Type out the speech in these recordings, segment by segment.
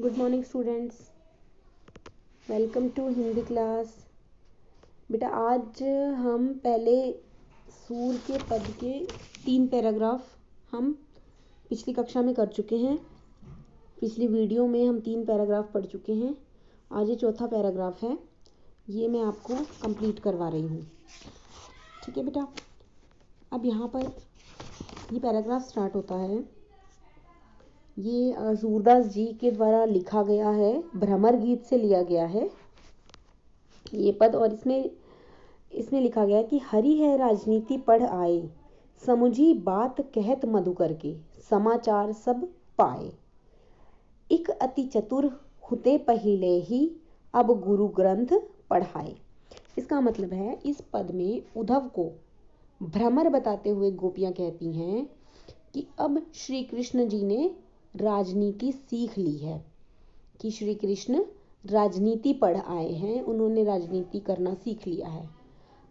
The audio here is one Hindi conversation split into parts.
Good morning students, welcome to Hindi class. बेटा आज हम पहले सूर के पद के 3 पैराग्राफ हम पिछली कक्षा में कर चुके हैं। पिछली वीडियो में हम 3 पैराग्राफ पढ़ चुके हैं। आज ये चौथा पैराग्राफ है, ये मैं आपको कंप्लीट करवा रही हूँ। ठीक है बेटा, अब यहाँ पर ये पैराग्राफ स्टार्ट होता है। ये सूरदास जी के द्वारा लिखा गया है, भ्रमर गीत से लिया गया है ये पद। और इसमें लिखा गया कि हरि है राजनीति पढ़ आए, समुझी बात कहत मधुकर के, समाचार सब पाए। इक अति चतुर हुते पहिले ही, अब गुरु ग्रंथ पढ़ाए। इसका मतलब है, इस पद में उद्धव को भ्रमर बताते हुए गोपियां कहती हैं कि अब श्री कृष्ण जी ने राजनीति सीख ली है, कि श्री कृष्ण राजनीति पढ़ आए हैं, उन्होंने राजनीति करना सीख लिया है।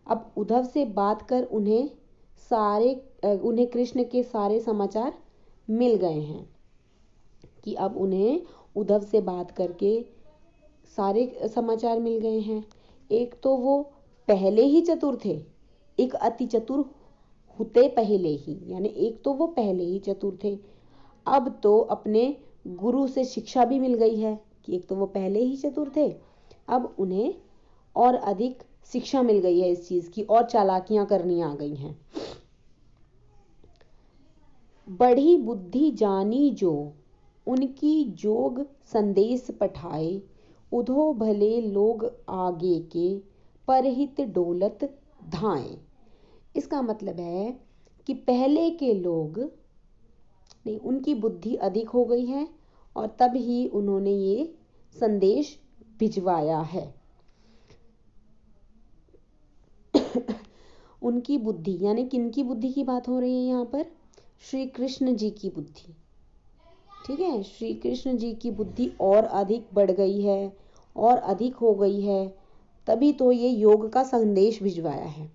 अब उद्धव से बात कर उन्हें कृष्ण के सारे समाचार मिल गए हैं, कि अब उन्हें उद्धव से बात करके सारे समाचार मिल गए हैं। एक तो वो पहले ही चतुर थे, एक अति चतुर हुते पहले ही, यानी एक तो वो पहले ही चतुर थे, अब तो अपने गुरु से शिक्षा भी मिल गई है कि एक तो वो पहले ही चतुर थे, अब उन्हें और अधिक शिक्षा मिल गई है इस चीज की, और चालाकियां करनी आ गई हैं। बढ़ी बुद्धि जानी जो, उनकी जोग संदेश पठाए, उधो भले लोग आगे के, परहित डोलत धाए। इसका मतलब है कि पहले के लोग नहीं, उनकी बुद्धि अधिक हो गई है और तब ही उन्होंने ये संदेश भिजवाया है। उनकी बुद्धि यानी किनकी बुद्धि की बात हो रही है यहाँ पर? श्री कृष्ण जी की बुद्धि। ठीक है, श्री कृष्ण जी की बुद्धि और अधिक बढ़ गई है और अधिक हो गई है, तभी तो ये योग का संदेश भिजवाया है।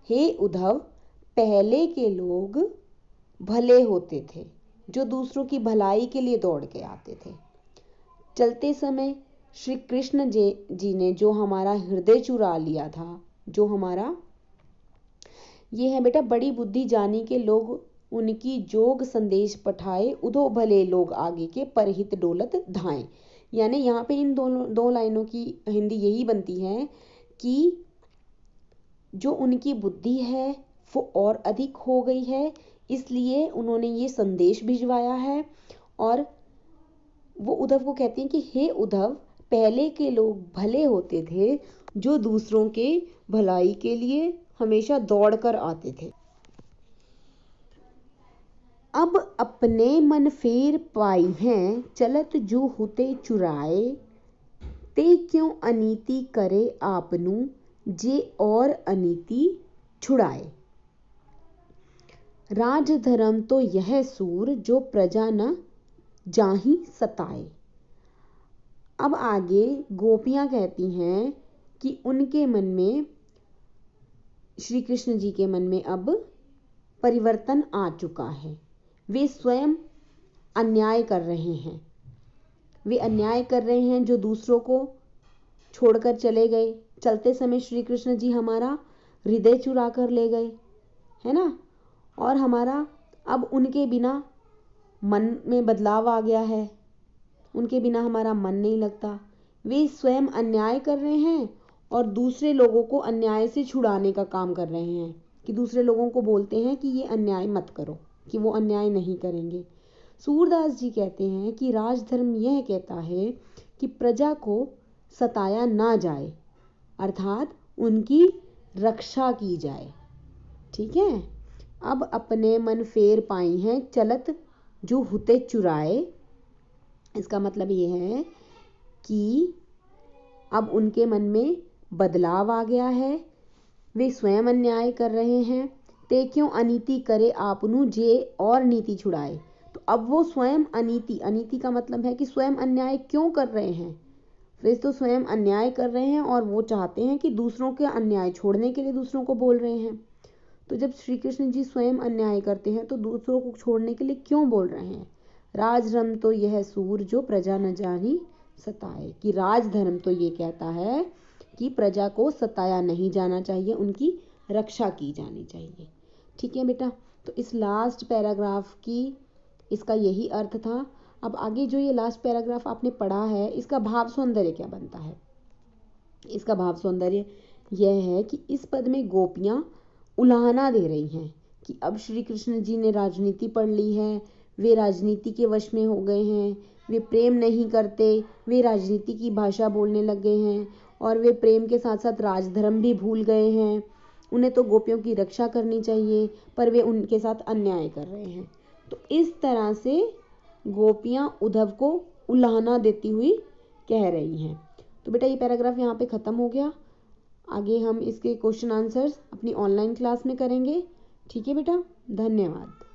हे उद्धव, पहले के लोग भले होते थे, जो दूसरों की भलाई के लिए दौड़ के आते थे। चलते समय श्री कृष्ण जी ने जो हमारा हृदय चुरा लिया था, जो हमारा ये है बेटा, बड़ी बुद्धि जानी के लोग उनकी जोग संदेश पठाए, उधो भले लोग आगे के, परहित डोलत धाए। यानी यहाँ पे इन दो लाइनों की हिंदी यही बनती है कि जो उनकी बुद्धि है वो और अधिक हो गई है, इसलिए उन्होंने ये संदेश भिजवाया है। और वो उद्धव को कहते हैं कि हे उद्धव, पहले के लोग भले होते थे, जो दूसरों के भलाई के लिए हमेशा दौड़ कर आते थे। अब अपने मन फेर पाई हैं, चलत जो हुते चुराए, ते क्यों अनीति करे आपनु, जे और अनीति छुड़ाए। राज धर्म तो यह सूर, जो प्रजा न जाहि सताए। अब आगे गोपियां कहती हैं कि उनके मन में, श्री कृष्ण जी के मन में अब परिवर्तन आ चुका है। वे स्वयं अन्याय कर रहे हैं, वे अन्याय कर रहे हैं, जो दूसरों को छोड़कर चले गए। चलते समय श्री कृष्ण जी हमारा हृदय चुरा कर ले गए, है ना, और हमारा अब उनके बिना मन में बदलाव आ गया है, उनके बिना हमारा मन नहीं लगता। वे स्वयं अन्याय कर रहे हैं और दूसरे लोगों को अन्याय से छुड़ाने का काम कर रहे हैं, कि दूसरे लोगों को बोलते हैं कि ये अन्याय मत करो, कि वो अन्याय नहीं करेंगे। सूरदास जी कहते हैं कि राजधर्म यह कहता है कि प्रजा को सताया ना जाए, अर्थात उनकी रक्षा की जाए। ठीक है, अब अपने मन फेर पाई हैं, चलत जो हुते चुराए। इसका मतलब ये है कि अब उनके मन में बदलाव आ गया है, वे स्वयं अन्याय कर रहे हैं। ते क्यों अनीति करे आपनु, जे और नीति छुड़ाए। तो अब वो स्वयं अनीति का मतलब है कि स्वयं अन्याय क्यों कर रहे हैं। वे तो स्वयं अन्याय कर रहे हैं और वो चाहते हैं कि दूसरों के अन्याय छोड़ने के लिए दूसरों को बोल रहे हैं। तो जब श्री कृष्ण जी स्वयं अन्याय करते हैं तो दूसरों को छोड़ने के लिए क्यों बोल रहे हैं? राजधर्म तो यह सूर जो प्रजा न जानी सताए, कि राजधर्म तो ये कहता है कि प्रजा को सताया नहीं जाना चाहिए, उनकी रक्षा की जानी चाहिए। ठीक है बेटा, तो इस लास्ट पैराग्राफ की इसका यही अर्थ था। अब आगे जो ये लास्ट पैराग्राफ आपने पढ़ा है, इसका भाव सौंदर्य क्या बनता है? इसका भाव सौंदर्य यह है कि इस पद में गोपियां उलाहना दे रही हैं कि अब श्री कृष्ण जी ने राजनीति पढ़ ली है, वे राजनीति के वश में हो गए हैं, वे प्रेम नहीं करते, वे राजनीति की भाषा बोलने लग गए हैं और वे प्रेम के साथ साथ राजधर्म भी भूल गए हैं। उन्हें तो गोपियों की रक्षा करनी चाहिए, पर वे उनके साथ अन्याय कर रहे हैं। तो इस तरह से गोपियां उद्धव को उलाहना देती हुई कह रही हैं। तो बेटा ये पैराग्राफ यहाँ पे ख़त्म हो गया। आगे हम इसके क्वेश्चन आंसर्स अपनी ऑनलाइन क्लास में करेंगे। ठीक है बेटा, धन्यवाद।